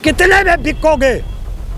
कितने में बिकोगे?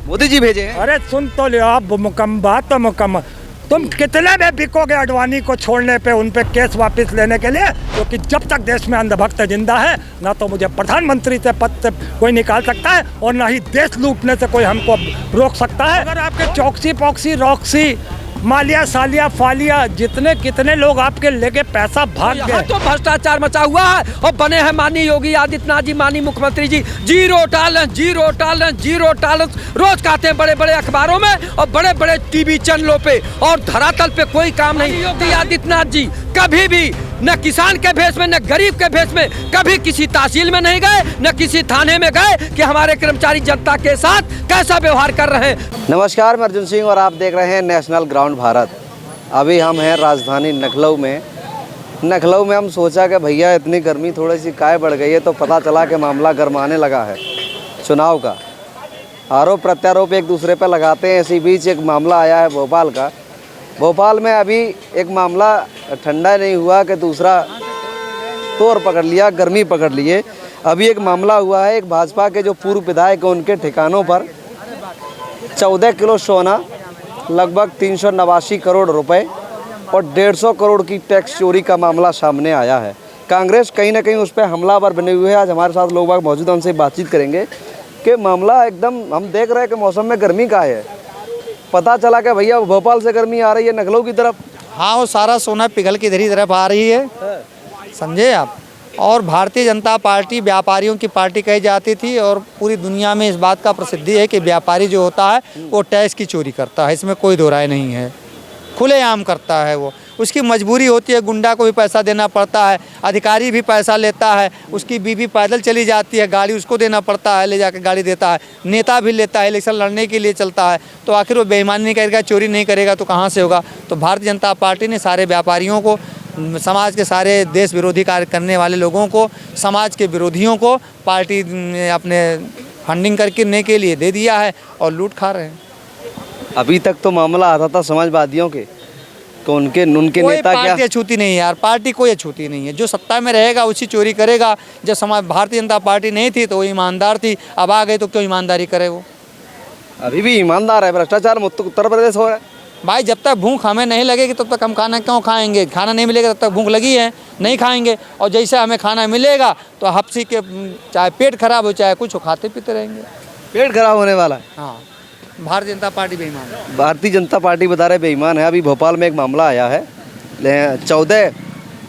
मोदी जी भेजे हैं। अरे सुन तो लियो आप, बात तो मुकम्मल। तुम कितने में बिकोगे अडवाणी को छोड़ने पे, उन पे केस वापस लेने के लिए? क्योंकि जब तक देश में अंधभक्त जिंदा है, ना तो मुझे प्रधानमंत्री से पद से कोई निकाल सकता है और ना ही देश लूटने से कोई हमको रोक सकता है। अगर आपके चौकसी पॉक्सी रॉक्सी मालिया सालिया फालिया जितने कितने लोग आपके लेके पैसा भाग गए, तो भ्रष्टाचार मचा हुआ है और बने हैं माननीय योगी आदित्यनाथ जी, माननीय मुख्यमंत्री जी। Zero tolerance, zero tolerance, zero tolerance रोज कहते हैं बड़े बड़े अखबारों में और बड़े बड़े टीवी चैनलों पे, और धरातल पे कोई काम नहीं। योगी आदित्यनाथ जी कभी भी न किसान के भेष में, न गरीब के भेष में, कभी किसी तहसील में नहीं गए, न किसी थाने में गए कि हमारे कर्मचारी जनता के साथ कैसा व्यवहार कर रहे हैं। नमस्कार, मैं अर्जुन सिंह और आप देख रहे हैं नेशनल ग्राउंड भारत। अभी हम हैं राजधानी लखनऊ में। लखनऊ में हम सोचा कि भैया इतनी गर्मी थोड़ी सी काहे बढ़ गई है, तो पता चला कि मामला गरमाने लगा है चुनाव का। आरोप प्रत्यारोप एक दूसरे पर लगाते हैं। इसी बीच एक मामला आया है भोपाल का। भोपाल में अभी एक मामला ठंडा नहीं हुआ कि दूसरा तोड़ पकड़ लिया, गर्मी पकड़ लिए। अभी एक मामला हुआ है, एक भाजपा के जो पूर्व विधायक हैं उनके ठिकानों पर 14 किलो सोना, लगभग 389 करोड़ रुपए और 150 करोड़ की टैक्स चोरी का मामला सामने आया है। कांग्रेस कहीं ना कहीं उस पर हमलावर बने हुए है। आज हमारे साथ लोग बाग मौजूद हैं, उनसे बातचीत करेंगे कि मामला एकदम, हम देख रहे हैं कि मौसम में गर्मी का है। पता चला कि भैया भोपाल से गर्मी आ रही है लखनऊ की तरफ। हाँ, वो सारा सोना पिघल के इधर ही तरफ आ रही है, समझे आप। और भारतीय जनता पार्टी व्यापारियों की पार्टी कही जाती थी और पूरी दुनिया में इस बात का प्रसिद्धि है कि व्यापारी जो होता है वो टैक्स की चोरी करता है, इसमें कोई दो राय नहीं है। खुलेआम करता है वो, उसकी मजबूरी होती है, गुंडा को भी पैसा देना पड़ता है, अधिकारी भी पैसा लेता है, उसकी बीवी पैदल चली जाती है, गाड़ी उसको देना पड़ता है, ले जाकर गाड़ी देता है, नेता भी लेता है, इलेक्शन लड़ने के लिए चलता है। तो आखिर वो बेईमानी नहीं करेगा, चोरी नहीं करेगा तो कहाँ से होगा। तो भारतीय जनता पार्टी ने सारे व्यापारियों को, समाज के सारे देश विरोधी कार्य करने वाले लोगों को, समाज के विरोधियों को पार्टी अपने फंडिंग करने के लिए दे दिया है और लूट खा रहे हैं। अभी तक तो मामला आता था समाजवादियों के, तो उनके नेता क्या पार्टी अछूती नहीं है यार, पार्टी कोई अछूती नहीं है। जो सत्ता में रहेगा उसी चोरी करेगा। जब समाज भारतीय जनता पार्टी नहीं थी तो वो ईमानदार थी, अब आ गए तो क्यों ईमानदारी करे वो? अभी भी ईमानदार है। भ्रष्टाचार मुक्त उत्तर प्रदेश हो रहा है भाई। जब तक भूख हमें नहीं लगेगी तब तक हम खाना क्यों खाएंगे? खाना नहीं मिलेगा तब तक भूख लगी है, नहीं खाएंगे। और जैसे हमें खाना मिलेगा तो हफ्सी के चाहे पेट खराब हो चाहे कुछ हो, खाते पीते रहेंगे। पेट खराब होने वाला है। हाँ, भारतीय जनता पार्टी बेईमान है। भारतीय जनता पार्टी बता रहे बेईमान है। अभी भोपाल में एक मामला आया है, 14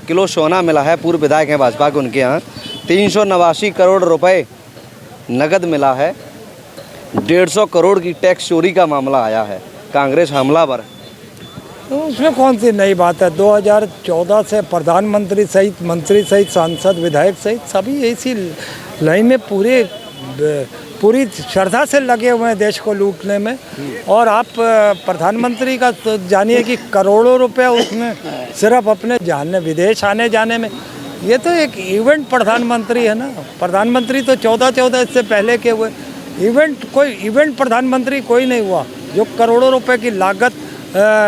किलो सोना मिला है। पूर्व विधायक हैं भाजपा के, उनके यहाँ 389 करोड़ रुपए नगद मिला है। 150 करोड़ की टैक्स चोरी का मामला आया है। कांग्रेस हमलावर है। तो उसमें कौन सी नई बात है? 2014 से प्रधानमंत्री सहित, मंत्री सहित, सांसद, विधायक सहित सभी इसी लाइन में पूरी श्रद्धा से लगे हुए हैं देश को लूटने में। और आप प्रधानमंत्री का तो जानिए कि करोड़ों रुपए उसमें सिर्फ अपने जाने, विदेश आने जाने में। ये तो एक इवेंट प्रधानमंत्री है ना। प्रधानमंत्री तो 14 इससे पहले के हुए। कोई इवेंट प्रधानमंत्री कोई नहीं हुआ जो करोड़ों रुपए की लागत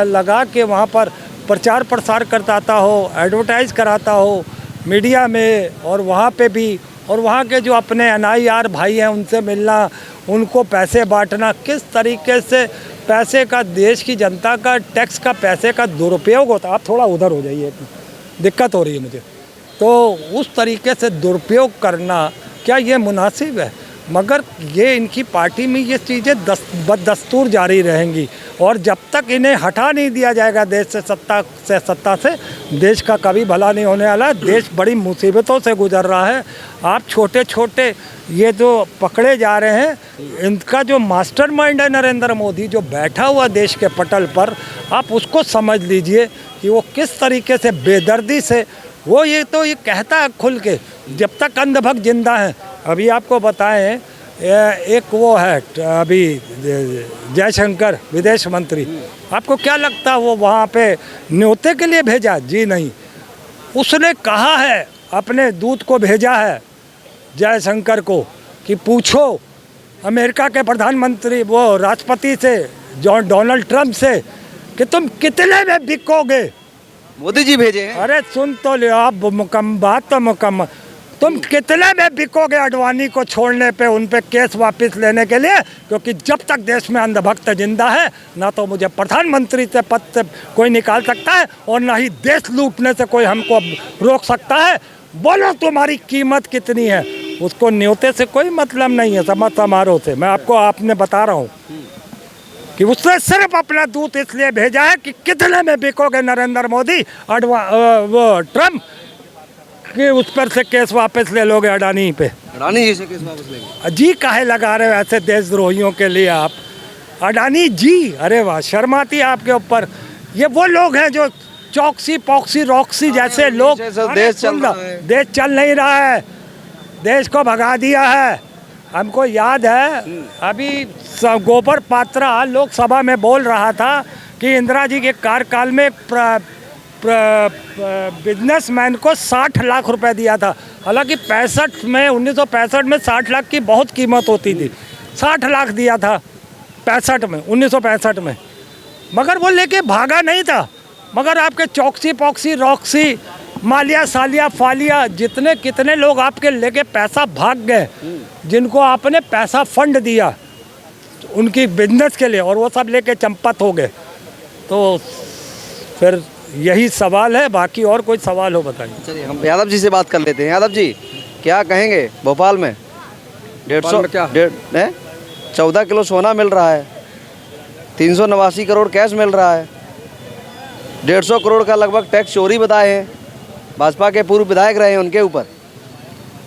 लगा के वहाँ पर प्रचार प्रसार करता हो, एडवर्टाइज कराता हो मीडिया में, और वहाँ पे भी, और वहाँ के जो अपने NIR भाई हैं उनसे मिलना, उनको पैसे बांटना। किस तरीके से पैसे का, देश की जनता का, टैक्स का पैसे का दुरुपयोग होता है। आप थोड़ा उधर हो जाइए, दिक्कत हो रही है मुझे। तो उस तरीके से दुरुपयोग करना क्या ये मुनासिब है? मगर ये इनकी पार्टी में ये चीज़ें बदस्तूर जारी रहेंगी और जब तक इन्हें हटा नहीं दिया जाएगा देश से, सत्ता से देश का कभी भला नहीं होने वाला। देश बड़ी मुसीबतों से गुजर रहा है। आप छोटे छोटे ये जो पकड़े जा रहे हैं, इनका जो मास्टरमाइंड है नरेंद्र मोदी, जो बैठा हुआ देश के पटल पर, आप उसको समझ लीजिए कि वो किस तरीके से बेदर्दी से वो ये कहता है खुल के, जब तक अंधभक्त जिंदा हैं। अभी आपको बताएं, एक वो है अभी जयशंकर विदेश मंत्री, आपको क्या लगता है वो वहाँ पे न्योते के लिए भेजा? जी नहीं, उसने कहा है, अपने दूत को भेजा है जयशंकर को कि पूछो अमेरिका के प्रधानमंत्री, वो राष्ट्रपति से, डोनाल्ड ट्रंप से, कि तुम कितने में बिकोगे? मोदी जी भेजे हैं। अरे सुन तो लियो आप, बात तो मुकम्मल। तुम कितने में बिकोगे आडवाणी को छोड़ने पे, उन पे केस वापस लेने के लिए? क्योंकि जब तक देश में अंधभक्त जिंदा है, ना तो मुझे प्रधानमंत्री से पद से कोई निकाल सकता है और ना ही देश लूटने से कोई हमको रोक सकता है। बोलो तुम्हारी कीमत कितनी है, उसको न्योते से कोई मतलब नहीं है, समारोह से। मैं आपने बता रहा हूँ कि उसने सिर्फ अपना दूत इसलिए भेजा है कि कितने में बिकोगे नरेंद्र मोदी, वो ट्रम्प, कि उस पर से केस वापस ले लोगे अडानी पे। अडानी जी से केस वापस लेंगे? जी काहे लगा रहे हो ऐसे देशद्रोहियों के लिए आप? अडानी जी, अरे वाह, शर्म आती है आपके ऊपर। ये वो लोग हैं जो चौकसी पॉक्सी रॉक्सी जैसे लोग, देश चल नहीं रहा है, देश को भगा दिया है। हमको याद है अभी गोबर पात्रा लोकसभा में बोल रहा था कि इंदिरा जी के कार्यकाल में बिजनेसमैन को 60 लाख रुपए दिया था। हालांकि 1965 में 60 लाख की बहुत कीमत होती थी। 60 लाख दिया था 1965 में, मगर वो लेके भागा नहीं था। मगर आपके चौकसी पॉक्सी रॉक्सी मालिया सालिया फालिया जितने कितने लोग आपके लेके पैसा भाग गए, जिनको आपने पैसा फंड दिया उनकी बिजनेस के लिए, और वो सब लेके चंपत हो गए। तो फिर यही सवाल है, बाकी और कोई सवाल हो बताइए। चलिए हम यादव जी से बात कर लेते हैं। यादव जी, क्या कहेंगे? भोपाल में 14 किलो सोना मिल रहा है, 389 करोड़ कैश मिल रहा है, 150 करोड़ का लगभग टैक्स चोरी बताए हैं, भाजपा के पूर्व विधायक रहे हैं उनके ऊपर।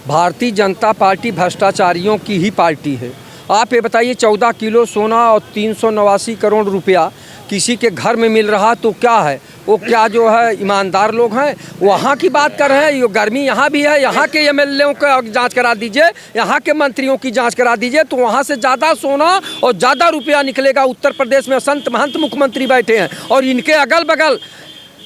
भारतीय जनता पार्टी भ्रष्टाचारियों की ही पार्टी है। आप ये बताइए, 14 किलो सोना और 389 करोड़ रुपया किसी के घर में मिल रहा तो क्या है? वो क्या जो है ईमानदार लोग हैं? वहाँ की बात कर रहे हैं। ये गर्मी यहाँ भी है, यहाँ के एमएलएओं का जांच करा दीजिए, यहाँ के मंत्रियों की जांच करा दीजिए, तो वहाँ से ज़्यादा सोना और ज़्यादा रुपया निकलेगा। उत्तर प्रदेश में संत महंत मुख्यमंत्री बैठे हैं और इनके अगल बगल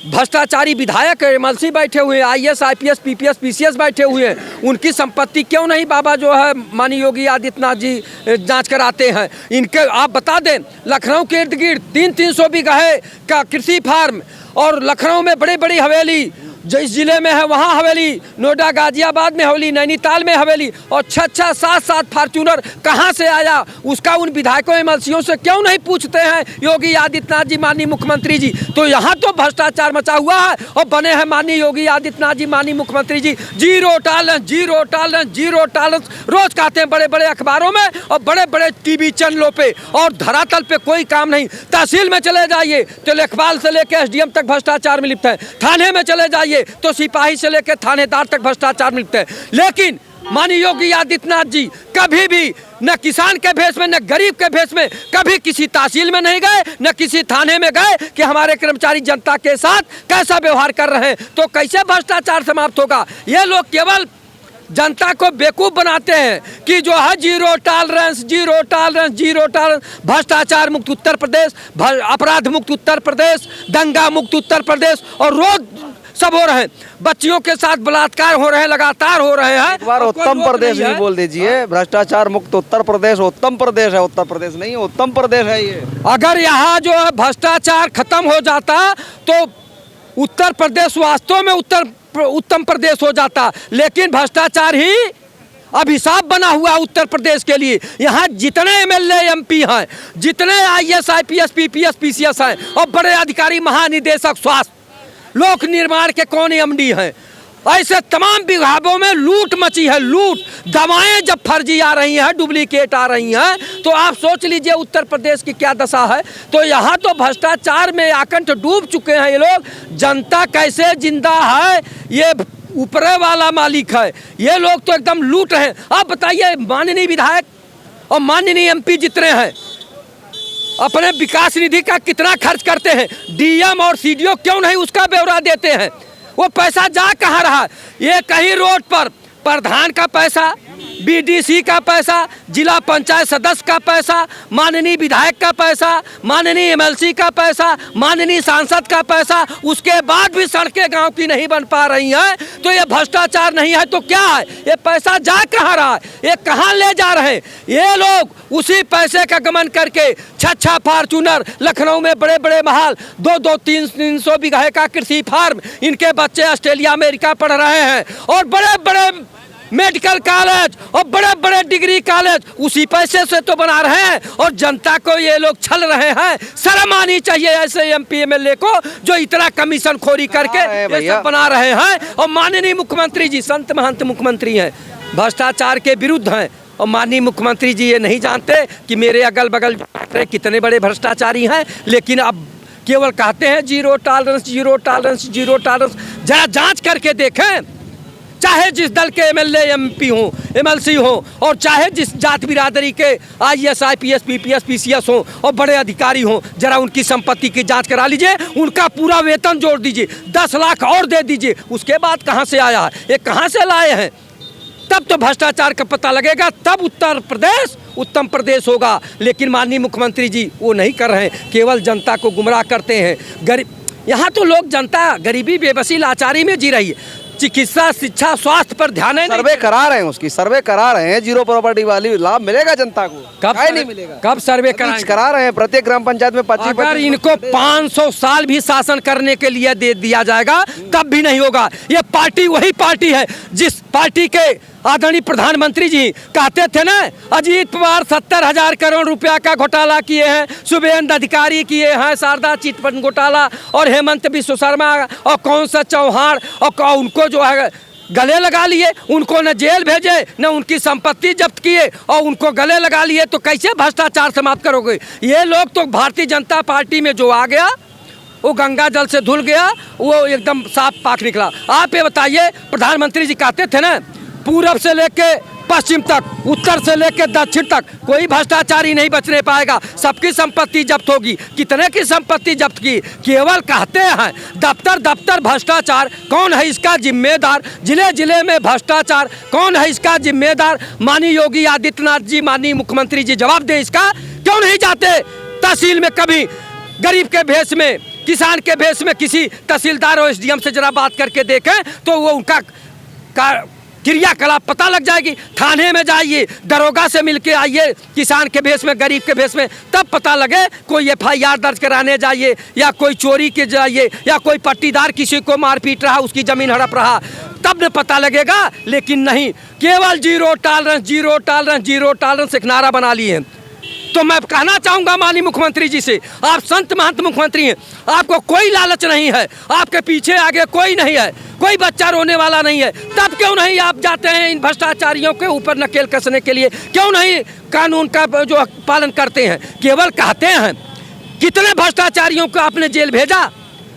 भ्रष्टाचारी विधायक एमएलसी बैठे हुए हैं, आईएएस आईपीएस पीपीएस पीसीएस बैठे हुए हैं। उनकी संपत्ति क्यों नहीं बाबा जो है माननीय योगी आदित्यनाथ जी जांच कराते हैं? इनके आप बता दें, लखनऊ के इर्द गिर्द 300 बीघा का कृषि फार्म, और लखनऊ में बड़ी बड़ी हवेली, जिस जिले में है वहाँ हवेली, नोएडा गाजियाबाद में हवेली, नैनीताल में हवेली, और 6-6 7-7 फार्चूनर कहाँ से आया? उसका उन विधायकों एमएलसीओं से क्यों नहीं पूछते हैं योगी आदित्यनाथ जी, माननीय मुख्यमंत्री जी? तो यहाँ तो भ्रष्टाचार मचा हुआ है और बने हैं माननीय योगी आदित्यनाथ जी, माननीय मुख्यमंत्री जी zero tolerance, zero tolerance, zero tolerance रोज कहते हैं बड़े बड़े अखबारों में और बड़े बड़े टीवी चैनलों पे, और धरातल पे कोई काम नहीं। तहसील में चले जाइए तो लेखपाल से लेकर एसडीएम तक भ्रष्टाचार में लिप्त है, थाने में चले जाइए तो सिपाही से लेकर थानेदार तक भ्रष्टाचार मिलते हैं। लेकिन माननीय योगी आदित्यनाथ जी कभी भी न किसान के भेष में, न गरीब के भेष में, कभी किसी तहसील में नहीं गए, न किसी थाने में गए कि हमारे कर्मचारी जनता के साथ कैसा व्यवहार कर रहे हैं। तो कैसे भ्रष्टाचार समाप्त होगा? ये लोग केवल जनता को बेवकूफ़ बनाते हैं कि जो है zero tolerance, zero tolerance, zero tolerance, भ्रष्टाचार मुक्त उत्तर प्रदेश, अपराध मुक्त उत्तर प्रदेश, दंगा मुक्त उत्तर प्रदेश, और रोज सब हो रहे हैं। बच्चियों के साथ बलात्कार हो रहे हैं, लगातार हो रहे हैं। एक बार उत्तम प्रदेश भी बोल दीजिए। भ्रष्टाचार मुक्त उत्तर प्रदेश उत्तम प्रदेश है, उत्तर प्रदेश नहीं, उत्तम प्रदेश है ये। अगर यहाँ जो है भ्रष्टाचार खत्म हो जाता तो उत्तर प्रदेश वास्तव में उत्तम प्रदेश हो जाता, लेकिन भ्रष्टाचार ही अभिशाप बना हुआ उत्तर प्रदेश के लिए। यहाँ जितने एमएलए एमपी हैं, जितने आईएएस आईपीएस पीपीएस पीसीएस हैं, और बड़े अधिकारी, महानिदेशक स्वास्थ्य, लोक निर्माण के कौन एमडी हैं, ऐसे तमाम विभागों में लूट मची है, लूट। दवाएं जब फर्जी आ रही हैं, डुप्लीकेट आ रही हैं, तो आप सोच लीजिए उत्तर प्रदेश की क्या दशा है। तो यहाँ तो भ्रष्टाचार में आकंठ डूब चुके हैं ये लोग। जनता कैसे जिंदा है, ये ऊपरे वाला मालिक है। ये लोग तो एकदम लूट रहे हैं। आप बताइए, माननीय विधायक और माननीय एमपी जितने हैं, अपने विकास निधि का कितना खर्च करते हैं? डीएम और सीडीओ क्यों नहीं उसका ब्यौरा देते हैं? वो पैसा जा कहाँ रहा? ये कहीं रोड पर प्रधान का पैसा, बीडीसी का पैसा, जिला पंचायत सदस्य का पैसा, माननीय विधायक का पैसा, माननीय एमएलसी का पैसा, माननीय सांसद का पैसा, उसके बाद भी सड़कें गांव की नहीं बन पा रही हैं। तो ये भ्रष्टाचार नहीं है तो क्या है? ये पैसा जा कहाँ रहा है? ये कहाँ ले जा रहे हैं? ये लोग उसी पैसे का गमन करके 6-6 फार्चूनर, लखनऊ में बड़े बड़े महल, 2-2 300 बीघे का कृषि फार्म, इनके बच्चे ऑस्ट्रेलिया अमेरिका पढ़ रहे हैं, और बड़े बड़े मेडिकल कॉलेज और बड़े बड़े डिग्री कॉलेज उसी पैसे से तो बना रहे हैं, और जनता को ये लोग छल रहे हैं। शर्म आनी चाहिए ऐसे एमपी एमएलए को जो इतना कमीशन खोरी करके ये सब बना रहे हैं। और माननीय मुख्यमंत्री जी संत महंत मुख्यमंत्री हैं, भ्रष्टाचार के विरुद्ध हैं। और माननीय मुख्यमंत्री जी ये नहीं जानते कि मेरे अगल बगल कितने बड़े भ्रष्टाचारी हैं, लेकिन अब केवल कहते हैं zero tolerance, zero tolerance, zero tolerance. जरा जांच करके देखें, चाहे जिस दल के एमएलए एमपी हों, एमएलसी हों, और चाहे जिस जात बिरादरी के आईएएस आईपीएस पीपीएस पीसीएस हों और बड़े अधिकारी हों, जरा उनकी संपत्ति की जांच करा लीजिए, उनका पूरा वेतन जोड़ दीजिए, 10 लाख और दे दीजिए। उसके बाद कहाँ से आया है, ये कहाँ से लाए हैं, तब तो भ्रष्टाचार का पता लगेगा, तब उत्तर प्रदेश उत्तम प्रदेश होगा। लेकिन माननीय मुख्यमंत्री जी वो नहीं कर रहे हैं, केवल जनता को गुमराह करते हैं। गरीब यहाँ तो लोग जनता गरीबी बेबसी लाचारी में जी रही है। चिकित्सा शिक्षा स्वास्थ्य पर ध्यान है, सर्वे करा रहे हैं, उसकी सर्वे करा रहे हैं, जीरो प्रॉपर्टी वाली लाभ मिलेगा जनता को। कब नहीं मिलेगा, कब सर्वे कराएंगे? करा रहे हैं प्रत्येक ग्राम पंचायत में 25। अगर इनको 500 साल भी शासन करने के लिए दे दिया जाएगा तब भी नहीं होगा। ये पार्टी वही पार्टी है जिस पार्टी के आदरणीय प्रधानमंत्री जी कहते थे ना, अजीत पवार 70,000 करोड़ रुपया का घोटाला किए हैं, शुभेंद्र अधिकारी किए हैं शारदा चिटफंड घोटाला, और हेमंत बिश्व शर्मा और कौन सा चौहान, और उनको जो है गले लगा लिए, उनको न जेल भेजे न उनकी संपत्ति जब्त किए और उनको गले लगा लिए। तो कैसे भ्रष्टाचार समाप्त करोगे? ये लोग तो भारतीय जनता पार्टी में जो आ गया वो गंगा जल से धुल गया, वो एकदम साफ पाक निकला। आप ये बताइए, प्रधानमंत्री जी कहते थे ना, पूरब से लेके पश्चिम तक, उत्तर से लेकर दक्षिण तक कोई भ्रष्टाचारी नहीं बचने पाएगा, सबकी संपत्ति जब्त होगी। कितने की संपत्ति जब्त की? केवल कहते हैं दफ्तर दफ्तर भ्रष्टाचार, कौन है इसका जिम्मेदार? जिले जिले में भ्रष्टाचार, कौन है इसका जिम्मेदार? माननीय योगी आदित्यनाथ जी, माननीय मुख्यमंत्री जी जवाब दे इसका। क्यों नहीं जाते तहसील में कभी गरीब के भेष में, किसान के भेष में? किसी तहसीलदार और एसडीएम से जरा बात करके देखें तो वो उनका क्रियाकलाप पता लग जाएगी। थाने में जाइए, दरोगा से मिलके आइए, किसान के भेष में, गरीब के भेष में, तब पता लगे। कोई एफआईआर दर्ज कराने जाइए, या कोई चोरी के जाइए, या कोई पट्टीदार किसी को मारपीट रहा, उसकी जमीन हड़प रहा, तब न पता लगेगा। लेकिन नहीं, केवल zero tolerance, zero tolerance, zero tolerance एक नारा बना लिए हैं। तो मैं कहना चाहूँगा माननीय मुख्यमंत्री जी से, आप संत महंत मुख्यमंत्री हैं, आपको कोई लालच नहीं है, आपके पीछे आगे कोई नहीं है, कोई बच्चा रोने वाला नहीं है, तब क्यों नहीं आप जाते हैं इन भ्रष्टाचारियों के ऊपर नकेल कसने के लिए? क्यों नहीं कानून का जो पालन करते हैं? केवल कहते हैं। कितने भ्रष्टाचारियों को आपने जेल भेजा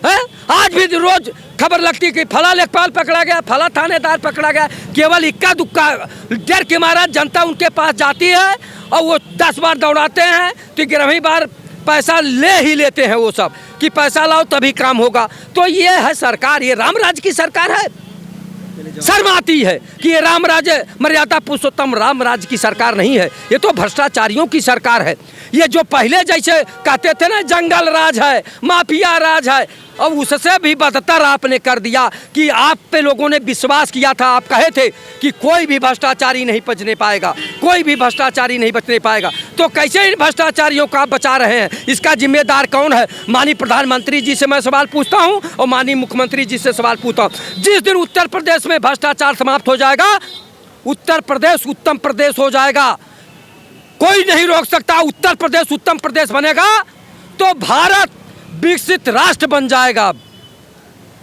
है? आज भी रोज खबर लगती है कि फला लेखपाल पकड़ा गया, फला थानेदार पकड़ा गया। केवल इक्का दुक्का डर के मारा जनता उनके पास जाती है और वो 10 बार दौड़ाते हैं, तो 11वीं बार पैसा ले ही लेते हैं वो सब, कि पैसा लाओ तभी काम होगा। तो ये है सरकार, ये रामराज की सरकार है। शर्म आती है कि ये रामराज, मर्यादा पुरुषोत्तम रामराज की सरकार नहीं है, ये तो भ्रष्टाचारियों की सरकार है। ये जो पहले जैसे कहते थे ना जंगल राज है, माफिया राज है, अब उससे भी बदतर आपने कर दिया कि आप पे लोगों ने विश्वास किया था। आप कहे थे कि कोई भी भ्रष्टाचारी नहीं बचने पाएगा, कोई भी भ्रष्टाचारी नहीं बचने पाएगा। तो कैसे इन भ्रष्टाचारियों को आप बचा रहे हैं? इसका जिम्मेदार कौन है? माननीय प्रधानमंत्री जी से मैं सवाल पूछता हूं और माननीय मुख्यमंत्री जी से सवाल पूछता हूं। जिस दिन उत्तर प्रदेश में भ्रष्टाचार समाप्त हो जाएगा, उत्तर प्रदेश उत्तम प्रदेश हो जाएगा। कोई नहीं रोक सकता। उत्तर प्रदेश उत्तम प्रदेश बनेगा तो भारत विकसित राष्ट्र बन जाएगा।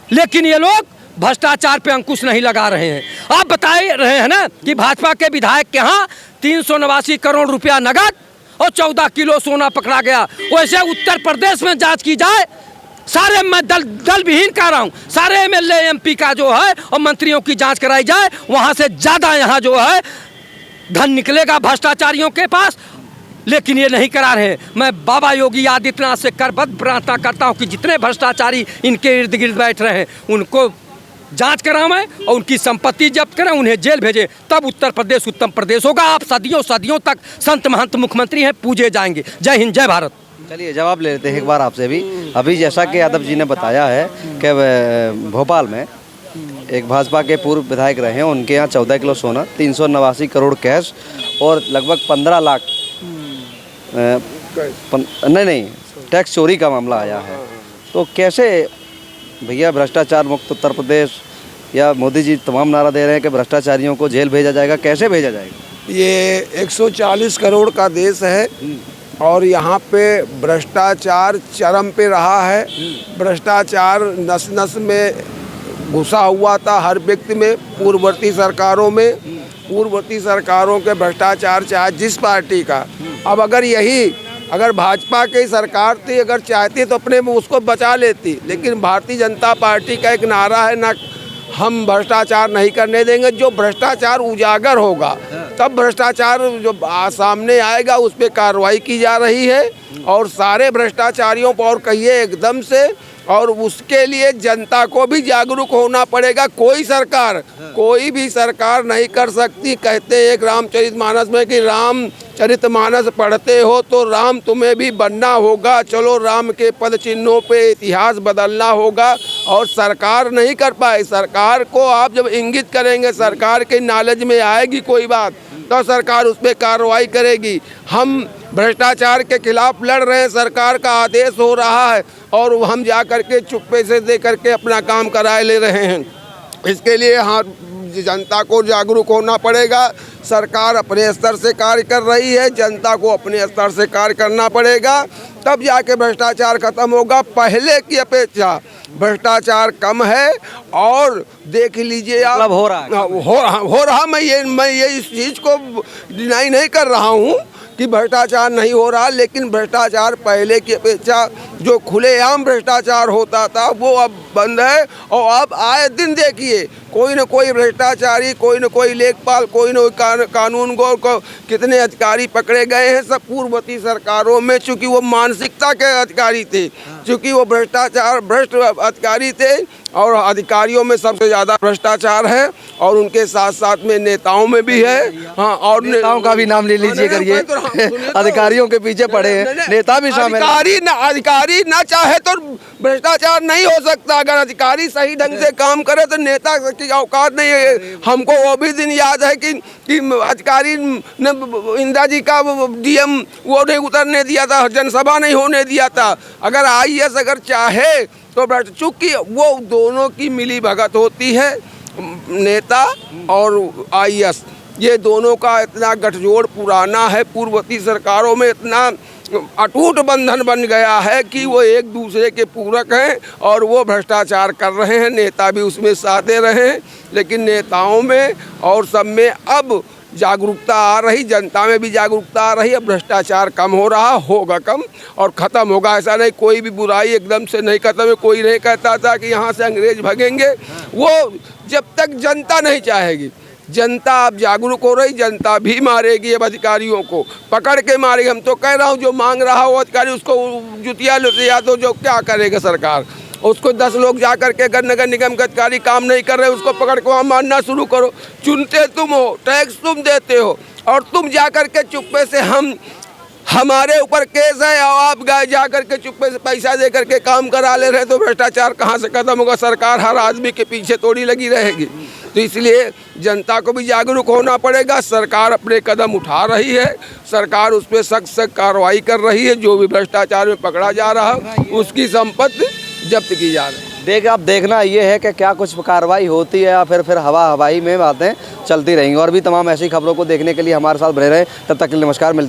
लेकिन ये लोग भ्रष्टाचार पे अंकुश नहीं लगा रहे हैं। आप बता रहे हैं ना कि भाजपा के विधायक के यहाँ 389 करोड़ रुपया नगद और 14 किलो सोना पकड़ा गया। वैसे उत्तर प्रदेश में जांच की जाए, सारे मैं दल विहीन कह रहा हूँ, सारे एमएलए एमपी का जो है और मंत्रियों की जांच कराई जाए, वहाँ से ज़्यादा यहाँ जो है धन निकलेगा भ्रष्टाचारियों के पास। लेकिन ये नहीं करा रहे हैं। मैं बाबा योगी आदित्यनाथ से करबद्ध प्रार्थना करता हूँ कि जितने भ्रष्टाचारी इनके इर्द गिर्द बैठ रहे हैं उनको जांच कराएं और उनकी संपत्ति जब्त करें, उन्हें जेल भेजें, तब उत्तर प्रदेश उत्तम प्रदेश होगा। आप सदियों सदियों तक संत महंत मुख्यमंत्री हैं, पूजे जाएंगे। जय हिंद, जय भारत। चलिए जवाब ले लेते हैं एक बार आपसे भी। अभी जैसा कि यादव जी ने बताया है कि भोपाल में एक भाजपा के पूर्व विधायक रहे हैं, उनके यहाँ 14 किलो सोना, 389 करोड़ कैश और लगभग 15 लाख नहीं टैक्स चोरी का मामला आया है। तो कैसे भैया भ्रष्टाचार मुक्त उत्तर प्रदेश या मोदी जी तमाम नारा दे रहे हैं कि भ्रष्टाचारियों को जेल भेजा जाएगा, कैसे भेजा जाएगा? ये 140 करोड़ का देश है और यहाँ पे भ्रष्टाचार चरम पे रहा है। भ्रष्टाचार नस नस में घुसा हुआ था हर व्यक्ति में, पूर्ववर्ती सरकारों में। पूर्ववर्ती सरकारों के भ्रष्टाचार चाहे जिस पार्टी का, अब अगर भाजपा की सरकार थी, अगर चाहती तो अपने में उसको बचा लेती, लेकिन भारतीय जनता पार्टी का एक नारा है ना, हम भ्रष्टाचार नहीं करने देंगे। जो भ्रष्टाचार उजागर होगा तब भ्रष्टाचार जो सामने आएगा उस पर कार्रवाई की जा रही है और सारे भ्रष्टाचारियों पर कहिए एकदम से, और उसके लिए जनता को भी जागरूक होना पड़ेगा। कोई भी सरकार नहीं कर सकती। कहते एक रामचरितमानस में कि रामचरितमानस पढ़ते हो तो राम तुम्हें भी बनना होगा, चलो राम के पद चिन्हों पे इतिहास बदलना होगा। और सरकार नहीं कर पाए। सरकार को आप जब इंगित करेंगे, सरकार के नॉलेज में आएगी कोई बात, तो सरकार उस पर कार्रवाई करेगी। हम भ्रष्टाचार के खिलाफ लड़ रहे हैं, सरकार का आदेश हो रहा है और हम जा कर के चुप्पे से दे करके अपना काम कराए ले रहे हैं। इसके लिए हाँ, जनता को जागरूक होना पड़ेगा। सरकार अपने स्तर से कार्य कर रही है, जनता को अपने स्तर से कार्य करना पड़ेगा, तब जाके भ्रष्टाचार खत्म होगा। पहले की अपेक्षा भ्रष्टाचार कम है और देख लीजिए आप, मतलब हो रहा। मैं ये इस चीज़ को डिनाई नहीं कर रहा हूँ कि भ्रष्टाचार नहीं हो रहा, लेकिन भ्रष्टाचार पहले की अपेक्षा जो खुलेआम भ्रष्टाचार होता था वो अब बंद है। और अब आए दिन देखिए कोई न कोई भ्रष्टाचारी, कोई न कोई लेखपाल, कोई न कोई कानून गो को कितने अधिकारी पकड़े गए हैं। सब पूर्ववर्ती सरकारों में, चूँकि वो मानसिकता के अधिकारी थे, चूँकि वो भ्रष्ट अधिकारी थे, और अधिकारियों में सबसे ज़्यादा भ्रष्टाचार है और उनके साथ साथ में नेताओं में भी है। हाँ, और नेताओं का भी नाम ले लीजिए करिए। अधिकारियों के पीछे पड़े हैं, नेता भी शामिल। अधिकारी ना चाहे तो भ्रष्टाचार नहीं हो सकता। अगर अधिकारी सही ढंग से काम करे तो नेता की औकात नहीं है। हमको वो भी दिन याद है कि अधिकारी ने इंदिरा जी का डीएम वो नहीं उतरने दिया था, जनसभा नहीं होने दिया था। अगर आईएएस अगर चाहे तो चूँकि वो दोनों की मिली भगत होती है, नेता और आईएएस, ये दोनों का इतना गठजोड़ पुराना है। पूर्ववर्ती सरकारों में इतना अटूट बंधन बन गया है कि वो एक दूसरे के पूरक हैं और वो भ्रष्टाचार कर रहे हैं, नेता भी उसमें साथ दे रहे हैं। लेकिन नेताओं में और सब में अब जागरूकता आ रही, जनता में भी जागरूकता आ रही है। भ्रष्टाचार कम हो रहा, होगा कम और ख़त्म होगा। ऐसा नहीं, कोई भी बुराई एकदम से नहीं खत्म है। कोई नहीं कहता था कि यहाँ से अंग्रेज भगेंगे, वो जब तक जनता नहीं चाहेगी। जनता अब जागरूक हो रही, जनता भी मारेगी। अब अधिकारियों को पकड़ के मारेगी। हम तो कह रहा हूँ, जो मांग रहा हो अधिकारी उसको जुतिया लेते, या तो जो क्या करेगा सरकार, उसको 10 लोग जा कर के अगर नगर निगम के अधिकारी काम नहीं कर रहे उसको पकड़ के वहाँ मारना शुरू करो। चुनते तुम हो, टैक्स तुम देते हो और तुम जा कर के चुप्पे से हमारे ऊपर केस है और आप जा कर के चुप्पे से पैसा दे करके काम करा ले रहे, तो भ्रष्टाचार कहाँ से खत्म होगा? सरकार हर आदमी के पीछे थोड़ी लगी रहेगी। तो इसलिए जनता को भी जागरूक होना पड़ेगा। सरकार अपने कदम उठा रही है, सरकार उस पर सख्त सख्त कार्रवाई कर रही है। जो भी भ्रष्टाचार में पकड़ा जा रहा है उसकी संपत्ति जब्त की जा रही है। अब देखना ये है कि क्या कुछ कार्रवाई होती है या फिर हवाई में बातें चलती रहेंगी। और भी तमाम ऐसी खबरों को देखने के लिए हमारे साथ बने रहें। तब तक के लिए नमस्कार।